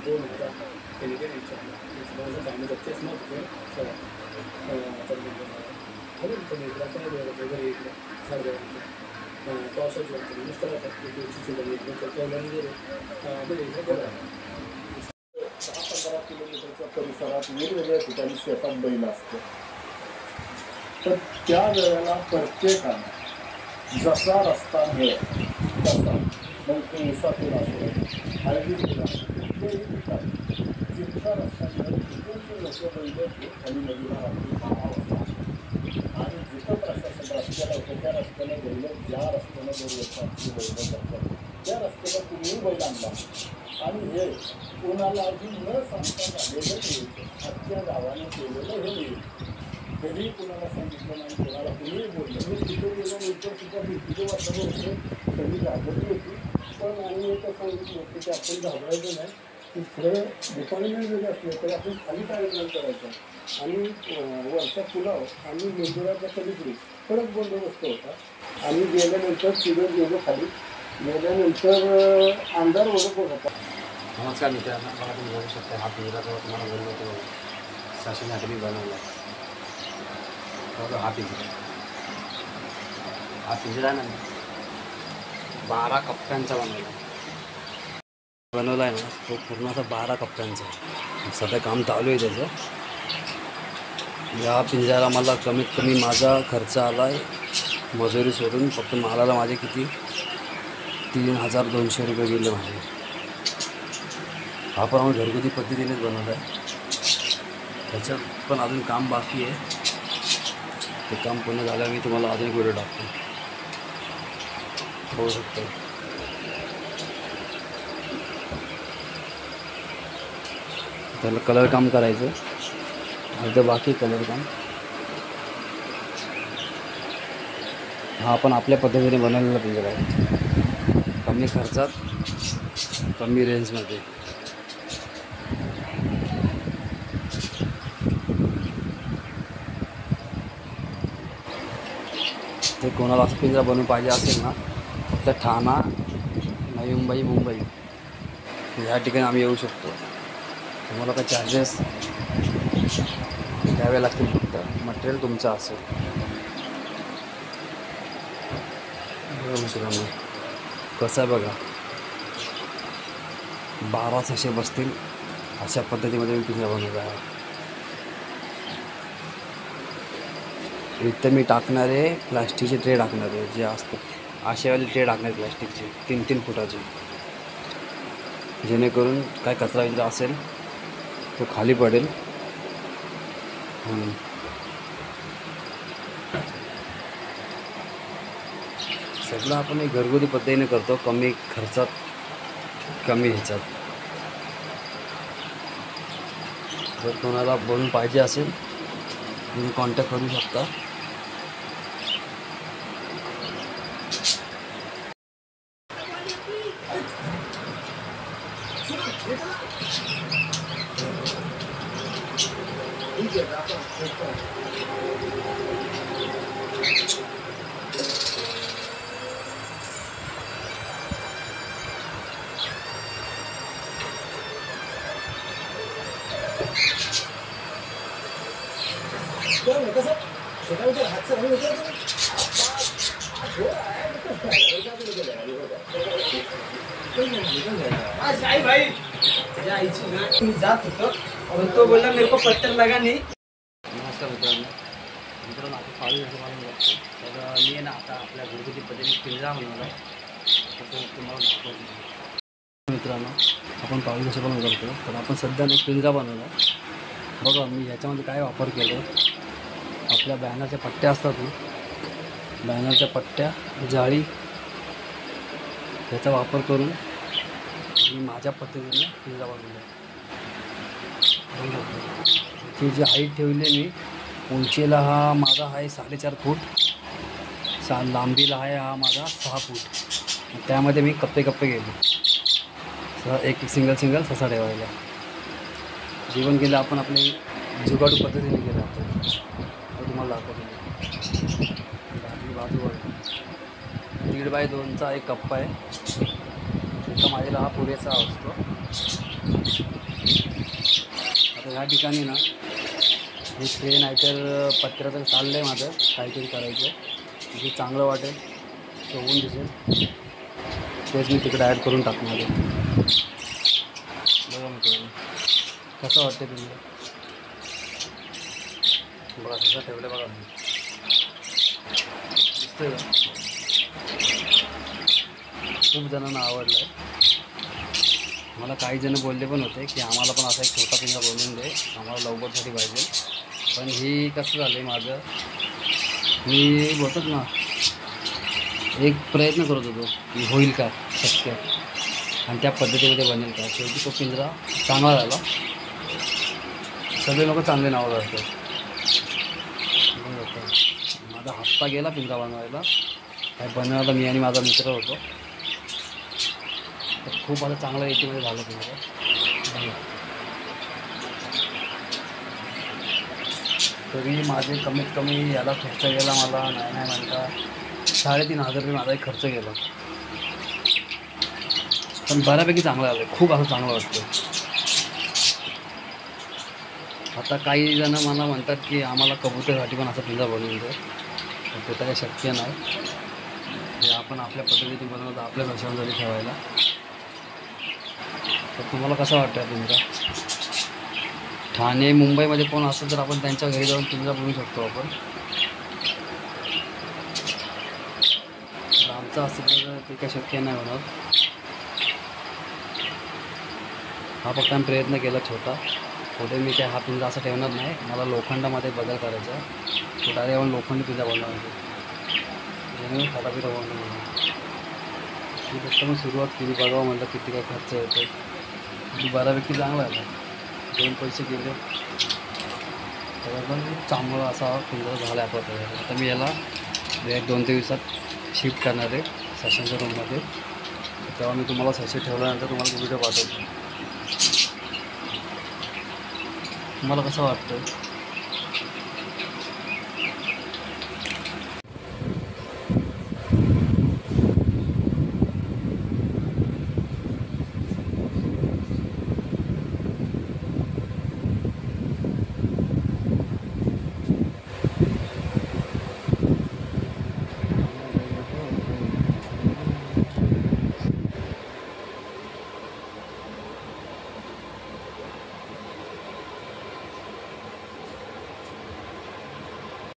2000 Canadian inshallah. It's more than damage of chest not there. So म्हणून मित्राचा वगैरे सर्व पावसाची नुसतं म्हणजे 10-15 किलोमीटरच्या परिसरात वेगवेगळ्या ठिकाणी शेतात बैल असते. तर त्या वेळेला प्रत्येकानं जसा रस्ता मिळेल तसा मग ते उसातील असेल हळदीतील असेल कुठल्याही ठिकाणी जितका रस्ता मिळेल तिथून ते लोक बैल आणि नदीला रात्री 12 वाजता आणि जिथं प्रशासन रस्त्याला होतं त्या रस्त्याला बैल ज्या रस्त्याला दरवर्षाची बैल करतात त्या रस्त्याला तुम्ही बैल आणला आणि हे कोणालाही न सांगता झालेलं नियोजन आजच्या गावाने केलेलं हे नियोजन कधी कोणाला सांगितलं नाही कोणाला कुणीही बोललं मी तिथे गेल्यानंतर सुद्धा भीतीचे वाटलं होते सगळी घाबरली होती पण आणि एक सांगितलं होतं की आपण घाबरायचं नाही की पुढे डिपार्टमेंट जरी असलं तरी आपण खाली कार्यक्रम करायचा आणि वरच्या पुलावर आणि मंदिराच्या पलीकडे कडक बंदोबस्त होता. आम्ही गेल्यानंतर तिथं गेलो खाली गेल्यानंतर अंधार ओळख होता. नमस्कार मित्रांनो, मला तुम्ही बघू शकता हा पिंजरा जो तुम्हाला बोललो होतो शासनासाठी मी बनवला बघा. हा पिंजरा ना 12 कप्प्यांचा बनवला आहे ना. तो पूर्ण असा 12 कप्प्यांचा सध्या काम चालू आहे त्याचं. या पिंजऱ्याला मला कमीत कमी माझा खर्च आला आहे मजुरी सोडून फक्त मालाला माझे किती 3200 रुपये गेले माझे. हा पण आम्ही घरगुती पद्धतीनेच बनवला आहे. त्याच्यात पण अजून काम बाकी आहे. ते काम पूर्ण झाल्यावर मी तुम्हाला अजून एक व्हिडिओ टाकतो. होऊ शकतं त्याला कलर काम करायचं अर्धं बाकी कलर काम. हा पण आपल्या पद्धतीने बनवलेला पिंजरा आहे. कमी खर्चात कमी रेंजमध्ये. ते कोणाला असं पिंजरा बनवून पाहिजे असेल ना फक्त ठाणा नवी मुंबई या ठिकाणी आम्ही येऊ शकतो. तुम्हाला काही चार्जेस द्यावे लागतील फक्त मटेरियल तुमचं असेल. बघा मित्रांनो कसं आहे बघा. 12 सशे बसतील अशा पद्धतीमध्ये मी पिंजरा बनवला आहे. इथं मी टाकणारे प्लास्टिकचे ट्रे टाकणारे जे असतं आशेवाले ट्रे टाकणारे प्लास्टिकचे 3-3 फुटाचे जेणेकरून काय कचरा वगैरे असेल तो खाली पडेल म्हणून. सगळं आपण एक घरगुती पद्धतीने करतो कमी खर्चात कमी ह्याच्यात. जर कोणाला बनवून पाहिजे असेल तुम्ही कॉन्टॅक्ट करू शकता. भाई जात होतो और तो बोला मेरे को पत्थर लगा नहीं. नमस्कार मित्रांनो आपण पाळू शकतो. तर मी ना आता आपल्या घरगुती पद्धतीने पिंजरा बनवला तर तुम्हाला दाखवतो. मित्रांनो आपण पाळू कसे पण करतो तर आपण सध्या एक पिंजरा बनवला. बघा मी ह्याच्यामध्ये काय वापर केलं. आपल्या बॅनरच्या पट्ट्या असतात ना बॅनरच्या पट्ट्या जाळी ह्याचा वापर करून मी माझ्या पद्धतीने पिंजरा बनवला. ती जी हाईट ठेवली मी उंचीला हा माझा आहे 4.5 फूट. लांबीला आहे हा माझा 6 फूट. त्यामध्ये मी कप्पे गेले एक सिंगल ससा ठेवायला. जीवन केलं आपण आपले जुगाडू पद्धतीने केलं आपण तुम्हाला दाखवतो. बाजूवर 1.5 बाय 2चा एक कप्पा आहे. एका माझ्याला हा पुरेसा असतो. आता ह्या ठिकाणी ना हे स्प्रे नाहीतर पत्र्याचं चाललं आहे माझं काहीतरी करायचं, जे चांगलं वाटेल शोभून दिसेल तेच मी तिकडे ॲड करून टाकणार आहे. बघा मित्रांनो कसं वाटतं तुम्हाला, बघा कसं ठेवलं बघा मी दिसतंय का. खूप जणांना आवडलं आहे. मला काही जण बोलले पण होते की आम्हाला पण असा एक छोटा पिंजरा बनवून दे, आम्हाला लवकरसाठी पाहिजे. पण ही कसं झालं आहे माझं, मी बोलतात ना एक प्रयत्न करत होतो की होईल का शक्य आणि त्या पद्धतीमध्ये बनेल का. शेवटी तो पिंजरा चांगला झाला. सगळे लोक चांगले नावं करतात. माझा हप्ता गेला पिंजरा बनवायला, काय बनवायला मी आणि माझा मित्र होतो. तर खूप आता चांगलं याच्यामध्ये झालं पिंजरा. तरी माझे कमीत कमी याला खर्च गेला मला नाही म्हणता 3,500 रुपये माझा एक खर्च गेला. पण बऱ्यापैकी चांगलं आलं, खूप असं चांगलं वाटतं. आता काही जण मला म्हणतात की आम्हाला कबूतरसाठी पण असा पिंजरा बनवून दे, पण ते तर काही शक्य नाही. हे आपण आपल्या पद्धतीने बनवलं आपल्या घशांसाठी ठेवायला. तर तुम्हाला कसं वाटतं पिंजरा. ठाणे मुंबईमध्ये कोण असेल तर आपण त्यांच्या घरी जाऊन पिंजरा बनवू शकतो आपण. आमचं असेल तर ते काही शक्य नाही होणार. हा फक्त आम्ही प्रयत्न केला छोटा. पुढे मी काय हा पिंजरा असा ठेवणार नाही, मला लोखंडामध्ये बदल करायचा. तो डायरेक्ट येऊन लोखंडी पिंजरा बनवणार जेणेकरून फटाफट बनवून मी फक्त मग सुरुवात केली. बघावं म्हटलं किती काय खर्च येतो. बऱ्यापैकी चांगला आहे, 2 पैसे गेले तर पण चांगला असा पिंजरा झाला आहे आपला तयार. आता मी याला 2-3 दिवसात शिफ्ट करणार आहे सेशनच्या रूममध्ये. तेव्हा मी तुम्हाला सेशन ठेवल्यानंतर तुम्हाला व्हिडिओ पाठवतो. तुम्हाला कसं वाटतं.